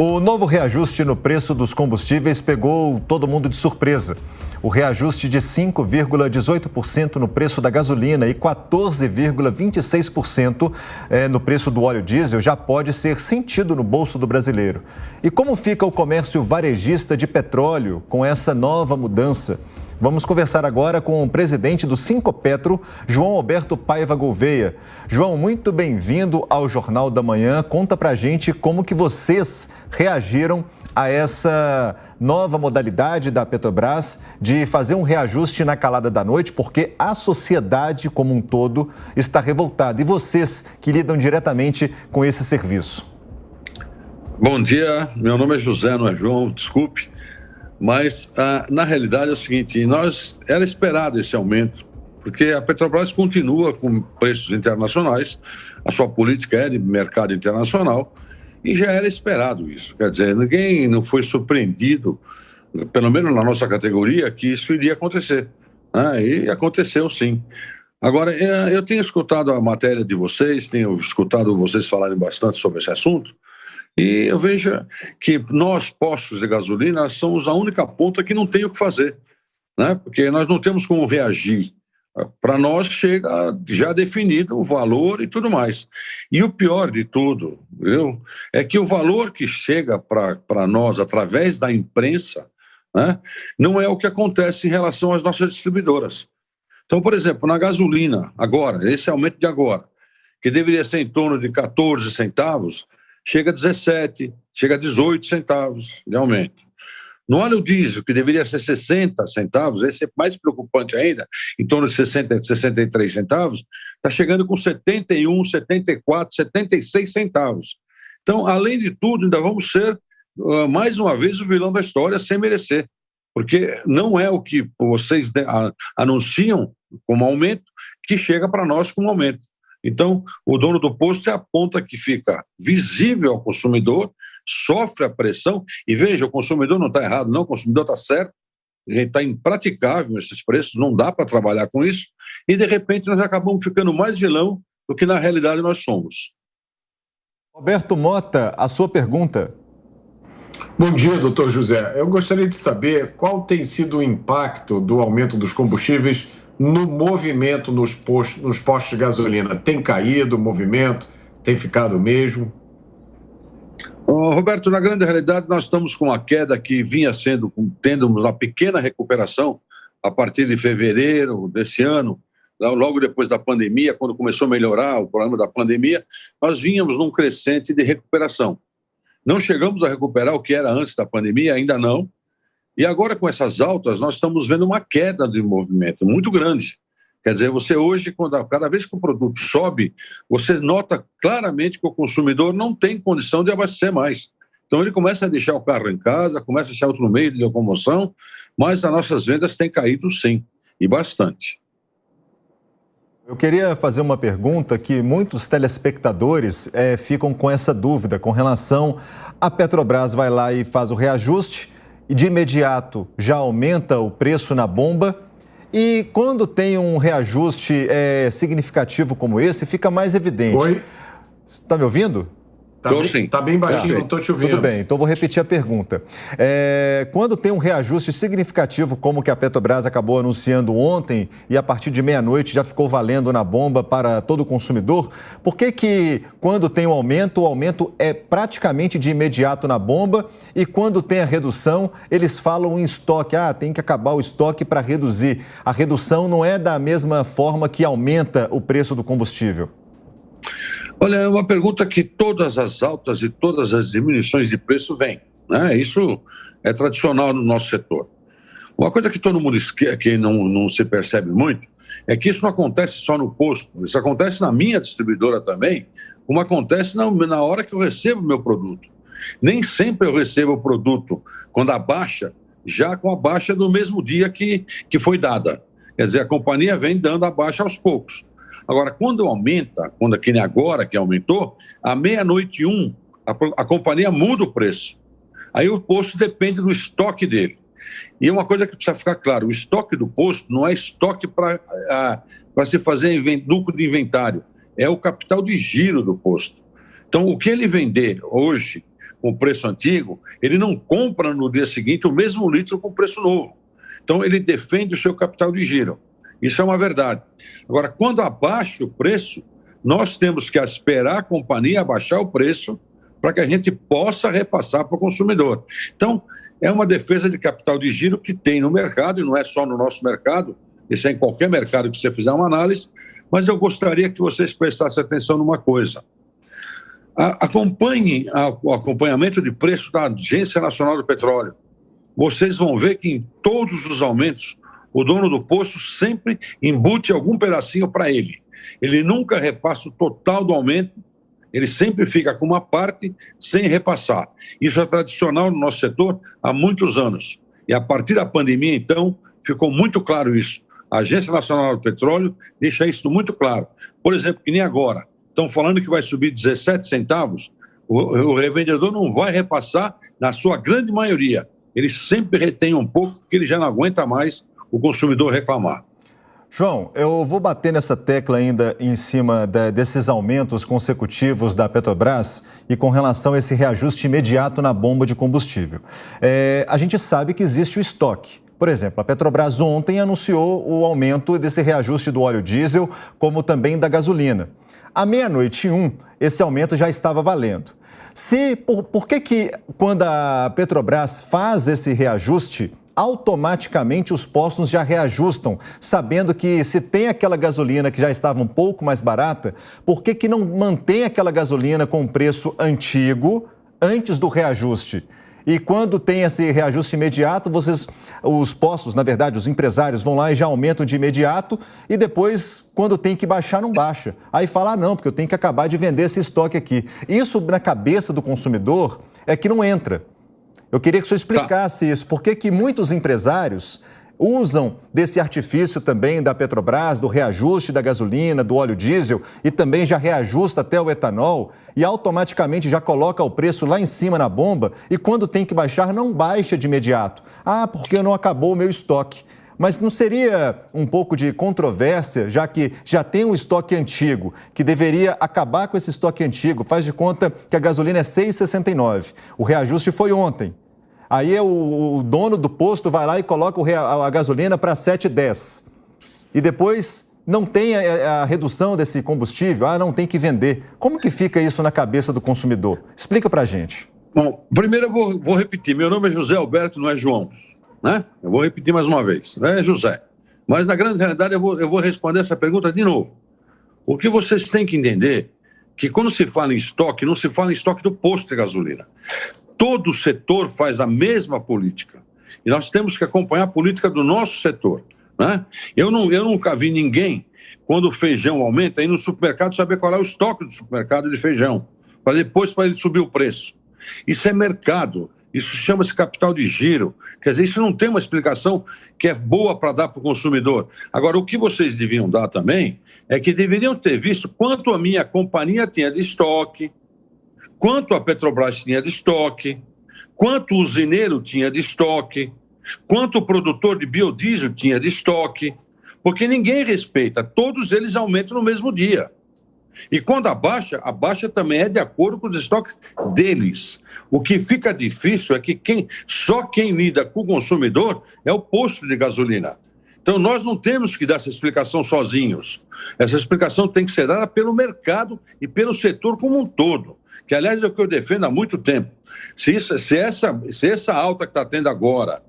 O novo reajuste no preço dos combustíveis pegou todo mundo de surpresa. O reajuste de 5,18% no preço da gasolina e 14,26% no preço do óleo diesel já pode ser sentido no bolso do brasileiro. E como fica o comércio varejista de petróleo com essa nova mudança? Vamos conversar agora com o presidente do Sinqopetro, João Alberto Paiva Gouveia. João, muito bem-vindo ao Jornal da Manhã. Conta pra gente como que vocês reagiram a essa nova modalidade da Petrobras de fazer um reajuste na calada da noite, porque a sociedade como um todo está revoltada. E vocês que lidam diretamente com esse serviço? Bom dia, meu nome é José, não é João, desculpe. Mas, na realidade, é o seguinte, era esperado esse aumento, porque a Petrobras continua com preços internacionais, a sua política é de mercado internacional, e já era esperado isso. Quer dizer, ninguém não foi surpreendido, pelo menos na nossa categoria, que isso iria acontecer. Né? E aconteceu, sim. Agora, eu tenho escutado a matéria de vocês, tenho escutado vocês falarem bastante sobre esse assunto, e eu vejo que nós, postos de gasolina, somos a única ponta que não tem o que fazer, né? Porque nós não temos como reagir. Para nós chega já definido o valor e tudo mais. E o pior de tudo, viu, é que o valor que chega para nós através da imprensa, né, não é o que acontece em relação às nossas distribuidoras. Então, por exemplo, na gasolina, agora, esse aumento de agora, que deveria ser em torno de 14 centavos, chega a 17, chega a 18 centavos de aumento. No óleo diesel, que deveria ser 60 centavos, esse é mais preocupante ainda, em torno de 60, 63 centavos, está chegando com 71, 74, 76 centavos. Então, além de tudo, ainda vamos ser, mais uma vez, o vilão da história, sem merecer, porque não é o que vocês anunciam como aumento que chega para nós como aumento. Então, o dono do posto é a ponta que fica visível ao consumidor, sofre a pressão, e veja, o consumidor não está errado, não, o consumidor está certo, está impraticável esses preços, não dá para trabalhar com isso, e de repente nós acabamos ficando mais vilão do que na realidade nós somos. Roberto Mota, a sua pergunta. Bom dia, doutor José. Eu gostaria de saber qual tem sido o impacto do aumento dos combustíveis no movimento nos postos de gasolina. Tem caído o movimento? Tem ficado o mesmo? Roberto, na grande realidade, nós estamos com uma queda que vinha tendo uma pequena recuperação a partir de fevereiro desse ano, logo depois da pandemia, quando começou a melhorar o problema da pandemia, nós vínhamos num crescente de recuperação. Não chegamos a recuperar o que era antes da pandemia, ainda não. E agora, com essas altas, nós estamos vendo uma queda de movimento muito grande. Quer dizer, você hoje, cada vez que o produto sobe, você nota claramente que o consumidor não tem condição de abastecer mais. Então, ele começa a deixar o carro em casa, começa a deixar outro meio de locomoção, mas as nossas vendas têm caído, sim, e bastante. Eu queria fazer uma pergunta que muitos telespectadores ficam com essa dúvida com relação à Petrobras vai lá e faz o reajuste, e de imediato já aumenta o preço na bomba, e quando tem um reajuste significativo como esse, fica mais evidente. Oi? Está me ouvindo? Está bem baixinho, não estou te ouvindo. Tudo bem, então vou repetir a pergunta. Quando tem um reajuste significativo, como que a Petrobras acabou anunciando ontem, e a partir de meia-noite já ficou valendo na bomba para todo consumidor, por que quando tem o aumento é praticamente de imediato na bomba, e quando tem a redução, eles falam em estoque, tem que acabar o estoque para reduzir. A redução não é da mesma forma que aumenta o preço do combustível? Olha, é uma pergunta que todas as altas e todas as diminuições de preço vêm, né? Isso é tradicional no nosso setor. Uma coisa que todo mundo que não se percebe muito é que isso não acontece só no posto, isso acontece na minha distribuidora também, como acontece na hora que eu recebo o meu produto. Nem sempre eu recebo o produto quando abaixa, já com a baixa do mesmo dia que foi dada. Quer dizer, a companhia vem dando a baixa aos poucos. Agora, quando aumenta, que nem agora que aumentou, à meia-noite a companhia muda o preço. Aí o posto depende do estoque dele. E uma coisa que precisa ficar claro, o estoque do posto não é estoque para se fazer lucro de inventário, é o capital de giro do posto. Então, o que ele vender hoje, com o preço antigo, ele não compra no dia seguinte o mesmo litro com preço novo. Então, ele defende o seu capital de giro. Isso é uma verdade. Agora, quando abaixa o preço, nós temos que esperar a companhia abaixar o preço para que a gente possa repassar para o consumidor. Então, é uma defesa de capital de giro que tem no mercado, e não é só no nosso mercado, isso é em qualquer mercado que você fizer uma análise, mas eu gostaria que vocês prestassem atenção numa coisa. Acompanhem o acompanhamento de preço da Agência Nacional do Petróleo. Vocês vão ver que em todos os aumentos, o dono do posto sempre embute algum pedacinho para ele. Ele nunca repassa o total do aumento, ele sempre fica com uma parte sem repassar. Isso é tradicional no nosso setor há muitos anos. E a partir da pandemia, então, ficou muito claro isso. A Agência Nacional do Petróleo deixa isso muito claro. Por exemplo, que nem agora, estão falando que vai subir 17 centavos, o revendedor não vai repassar na sua grande maioria. Ele sempre retém um pouco, porque ele já não aguenta mais o consumidor reclamar. João, eu vou bater nessa tecla ainda em cima desses aumentos consecutivos da Petrobras e com relação a esse reajuste imediato na bomba de combustível. A gente sabe que existe o estoque. Por exemplo, a Petrobras ontem anunciou o aumento desse reajuste do óleo diesel, como também da gasolina. À meia-noite e 1, esse aumento já estava valendo. Por que quando a Petrobras faz esse reajuste, automaticamente os postos já reajustam, sabendo que se tem aquela gasolina que já estava um pouco mais barata, por que não mantém aquela gasolina com preço antigo antes do reajuste? E quando tem esse reajuste imediato, os postos, na verdade, os empresários vão lá e já aumentam de imediato e depois, quando tem que baixar, não baixa. Aí fala, não, porque eu tenho que acabar de vender esse estoque aqui. Isso na cabeça do consumidor é que não entra. Eu queria que o senhor explicasse isso. Por que muitos empresários usam desse artifício também da Petrobras, do reajuste da gasolina, do óleo diesel e também já reajusta até o etanol e automaticamente já coloca o preço lá em cima na bomba e quando tem que baixar não baixa de imediato. Porque não acabou o meu estoque. Mas não seria um pouco de controvérsia, já que já tem um estoque antigo, que deveria acabar com esse estoque antigo? Faz de conta que a gasolina é R$ 6,69. O reajuste foi ontem. Aí o dono do posto vai lá e coloca a gasolina para R$ 7,10. E depois não tem a redução desse combustível, não tem que vender. Como que fica isso na cabeça do consumidor? Explica para a gente. Bom, primeiro eu vou repetir. Meu nome é José Alberto, não é João. Né? Eu vou repetir mais uma vez. É José. Mas, na grande realidade, eu vou responder essa pergunta de novo. O que vocês têm que entender é que quando se fala em estoque, não se fala em estoque do posto de gasolina. Todo setor faz a mesma política. E nós temos que acompanhar a política do nosso setor. Né? Eu nunca vi ninguém, quando o feijão aumenta, ir no supermercado saber qual é o estoque do supermercado de feijão, para depois para ele subir o preço. Isso é mercado. Isso chama-se capital de giro. Quer dizer, isso não tem uma explicação que é boa para dar para o consumidor. Agora, o que vocês deviam dar também é que deveriam ter visto quanto a minha companhia tinha de estoque, quanto a Petrobras tinha de estoque, quanto o usineiro tinha de estoque, quanto o produtor de biodiesel tinha de estoque, porque ninguém respeita, todos eles aumentam no mesmo dia. E quando abaixa também é de acordo com os estoques deles. O que fica difícil é que só quem lida com o consumidor é o posto de gasolina. Então nós não temos que dar essa explicação sozinhos. Essa explicação tem que ser dada pelo mercado e pelo setor como um todo. Que, aliás, é o que eu defendo há muito tempo. Se essa alta que está tendo agora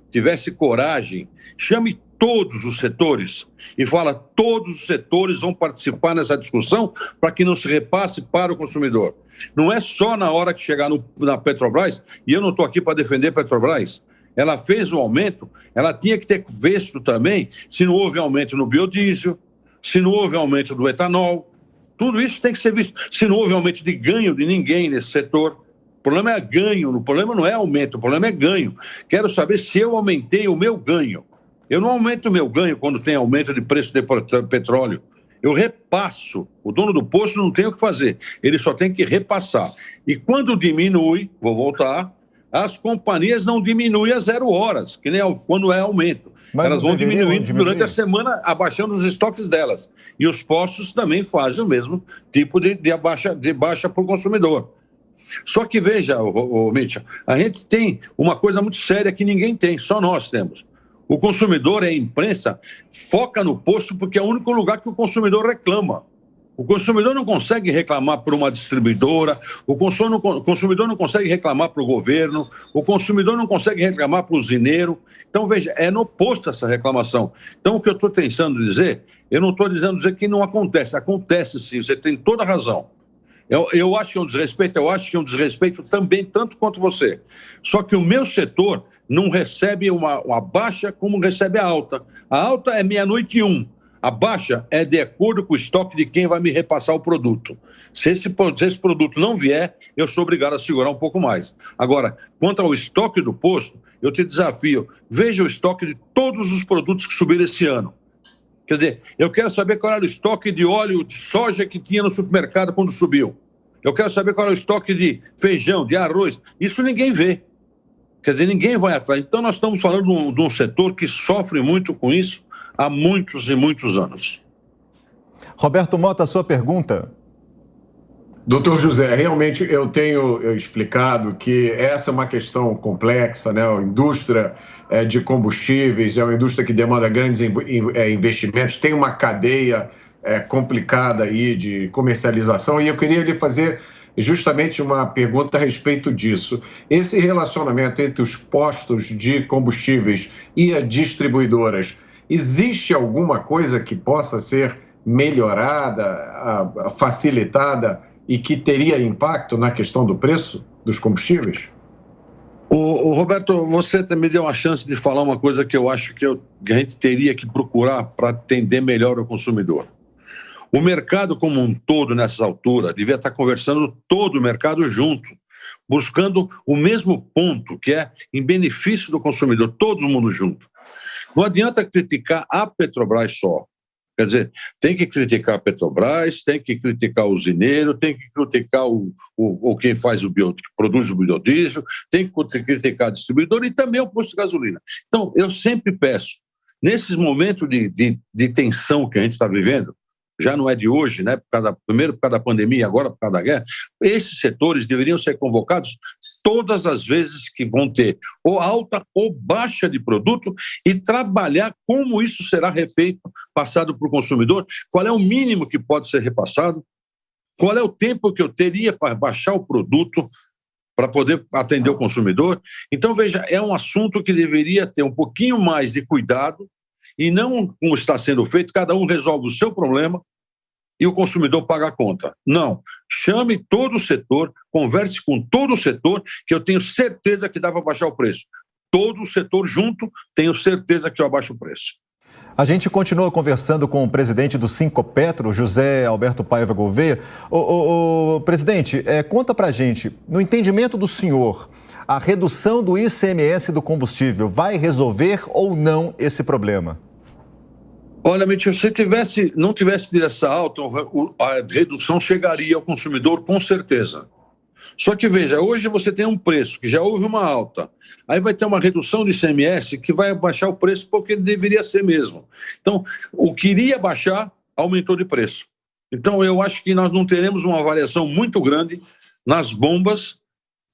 tivesse coragem, chame todos os setores e fala todos os setores vão participar nessa discussão para que não se repasse para o consumidor. Não é só na hora que chegar na Petrobras, e eu não estou aqui para defender a Petrobras, ela fez o aumento, ela tinha que ter visto também se não houve aumento no biodiesel, se não houve aumento do etanol, tudo isso tem que ser visto. Se não houve aumento de ganho de ninguém nesse setor, o problema é ganho, o problema não é aumento, o problema é ganho. Quero saber se eu aumentei o meu ganho. Eu não aumento o meu ganho quando tem aumento de preço de petróleo. Eu repasso. O dono do posto não tem o que fazer. Ele só tem que repassar. E quando diminui, vou voltar, as companhias não diminuem a 0 horas, que nem quando é aumento. Mas elas vão diminuindo durante a semana, abaixando os estoques delas. E os postos também fazem o mesmo tipo de baixa para o consumidor. Só que veja, Mitchell, a gente tem uma coisa muito séria que ninguém tem, só nós temos. O consumidor e a imprensa foca no posto porque é o único lugar que o consumidor reclama. O consumidor não consegue reclamar por uma distribuidora, o consumidor não consegue reclamar para o governo, o consumidor não consegue reclamar para o usineiro. Então, veja, é no posto essa reclamação. Então, o que eu estou tentando dizer, eu não estou dizendo que não acontece. Acontece sim, você tem toda a razão. Eu acho que é um desrespeito, eu acho que é um desrespeito também, tanto quanto você. Só que o meu setor não recebe uma baixa como recebe a alta. A alta é 00:01. A baixa é de acordo com o estoque de quem vai me repassar o produto. Se esse produto não vier, eu sou obrigado a segurar um pouco mais. Agora, quanto ao estoque do posto, eu te desafio, veja o estoque de todos os produtos que subiram esse ano. Quer dizer, eu quero saber qual era o estoque de óleo de soja que tinha no supermercado quando subiu. Eu quero saber qual era o estoque de feijão, de arroz. Isso ninguém vê. Quer dizer, ninguém vai atrás. Então, nós estamos falando de um setor que sofre muito com isso há muitos e muitos anos. Roberto Mota, a sua pergunta. Doutor José, realmente eu tenho explicado que essa é uma questão complexa, né? A indústria de combustíveis é uma indústria que demanda grandes investimentos, tem uma cadeia complicada aí de comercialização, e eu queria lhe fazer justamente uma pergunta a respeito disso. Esse relacionamento entre os postos de combustíveis e as distribuidoras, existe alguma coisa que possa ser melhorada, facilitada e que teria impacto na questão do preço dos combustíveis? O Roberto, você me deu uma chance de falar uma coisa que eu acho que a gente teria que procurar para atender melhor o consumidor. O mercado como um todo, nessa altura, devia estar conversando todo o mercado junto, buscando o mesmo ponto, que é em benefício do consumidor, todo mundo junto. Não adianta criticar a Petrobras só. Quer dizer, tem que criticar a Petrobras, tem que criticar o usineiro, tem que criticar quem produz o biodiesel, tem que criticar a distribuidora e também o posto de gasolina. Então, eu sempre peço, nesses momentos de tensão que a gente está vivendo, já não é de hoje, né? Primeiro por causa da pandemia, agora por causa da guerra, esses setores deveriam ser convocados todas as vezes que vão ter ou alta ou baixa de produto e trabalhar como isso será refeito, passado para o consumidor, qual é o mínimo que pode ser repassado, qual é o tempo que eu teria para baixar o produto para poder atender o consumidor. Então, veja, é um assunto que deveria ter um pouquinho mais de cuidado e não como está sendo feito, cada um resolve o seu problema e o consumidor paga a conta. Não, chame todo o setor, converse com todo o setor, que eu tenho certeza que dá para baixar o preço. Todo o setor junto, tenho certeza que eu abaixo o preço. A gente continua conversando com o presidente do Sinqopetro, José Alberto Paiva Gouveia. Presidente, conta pra gente, no entendimento do senhor, a redução do ICMS do combustível vai resolver ou não esse problema? Olha, Mitchell, se não tivesse tido essa alta, a redução chegaria ao consumidor com certeza. Só que, veja, hoje você tem um preço que já houve uma alta, aí vai ter uma redução do ICMS que vai baixar o preço porque ele deveria ser mesmo. Então, o que iria baixar, aumentou de preço. Então, eu acho que nós não teremos uma variação muito grande nas bombas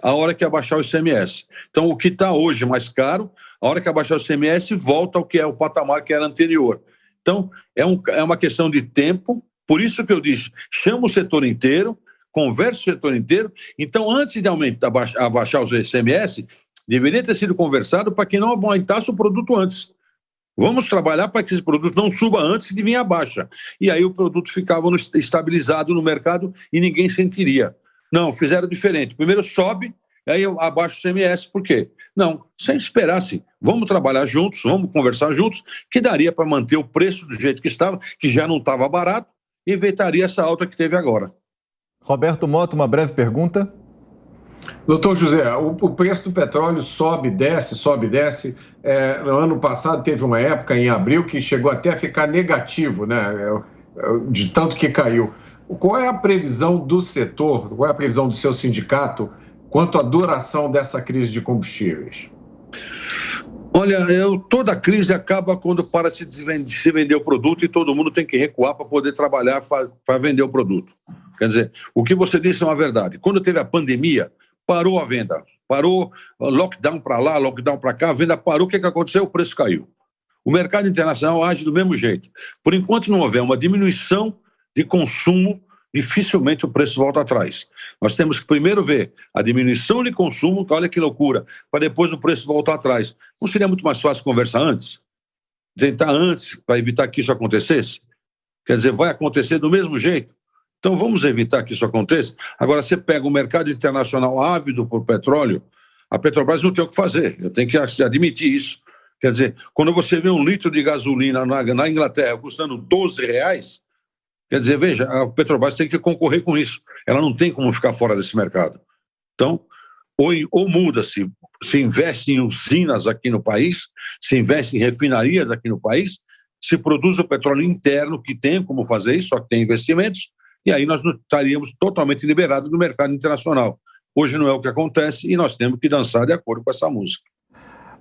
a hora que abaixar o ICMS. Então, o que está hoje mais caro, a hora que abaixar o ICMS, volta ao que é o patamar que era anterior. Então, é uma questão de tempo, por isso que eu disse, chama o setor inteiro, conversa o setor inteiro. Então, antes de abaixar os ICMS, deveria ter sido conversado para que não aumentasse o produto antes. Vamos trabalhar para que esse produto não suba antes de vir a baixa. E aí o produto ficava estabilizado no mercado e ninguém sentiria. Não, fizeram diferente. Primeiro sobe, aí eu abaixo o ICMS. Por quê? Não, sem esperar assim. Vamos trabalhar juntos, vamos conversar juntos, que daria para manter o preço do jeito que estava, que já não estava barato, e evitaria essa alta que teve agora. Roberto Mota, uma breve pergunta. Doutor José, o preço do petróleo sobe, desce. No ano passado teve uma época, em abril, que chegou até a ficar negativo, né? De tanto que caiu. Qual é a previsão do setor, qual é a previsão do seu sindicato quanto à duração dessa crise de combustíveis? Olha, toda crise acaba quando para de se vender o produto e todo mundo tem que recuar para poder trabalhar para vender o produto. Quer dizer, o que você disse é uma verdade. Quando teve a pandemia, parou a venda, parou lockdown para lá, lockdown para cá, a venda parou, o que aconteceu? O preço caiu. O mercado internacional age do mesmo jeito. Por enquanto não houver uma diminuição de consumo, dificilmente o preço volta atrás. Nós temos que primeiro ver a diminuição de consumo, olha que loucura, para depois o preço voltar atrás. Não seria muito mais fácil conversar antes? Tentar antes, para evitar que isso acontecesse? Quer dizer, vai acontecer do mesmo jeito? Então vamos evitar que isso aconteça. Agora, você pega o mercado internacional ávido por petróleo, a Petrobras não tem o que fazer, eu tenho que admitir isso. Quer dizer, quando você vê um litro de gasolina na Inglaterra custando R$12, quer dizer, veja, a Petrobras tem que concorrer com isso. Ela não tem como ficar fora desse mercado. Então, ou muda-se, se investe em usinas aqui no país, se investe em refinarias aqui no país, se produz o petróleo interno, que tem como fazer isso, só que tem investimentos, e aí nós não estaríamos totalmente liberados do mercado internacional. Hoje não é o que acontece e nós temos que dançar de acordo com essa música.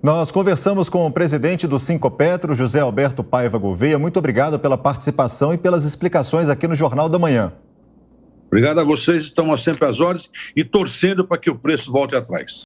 Nós conversamos com o presidente do Sinqopetro, José Alberto Paiva Gouveia. Muito obrigado pela participação e pelas explicações aqui no Jornal da Manhã. Obrigado a vocês, estamos sempre às ordens e torcendo para que o preço volte atrás.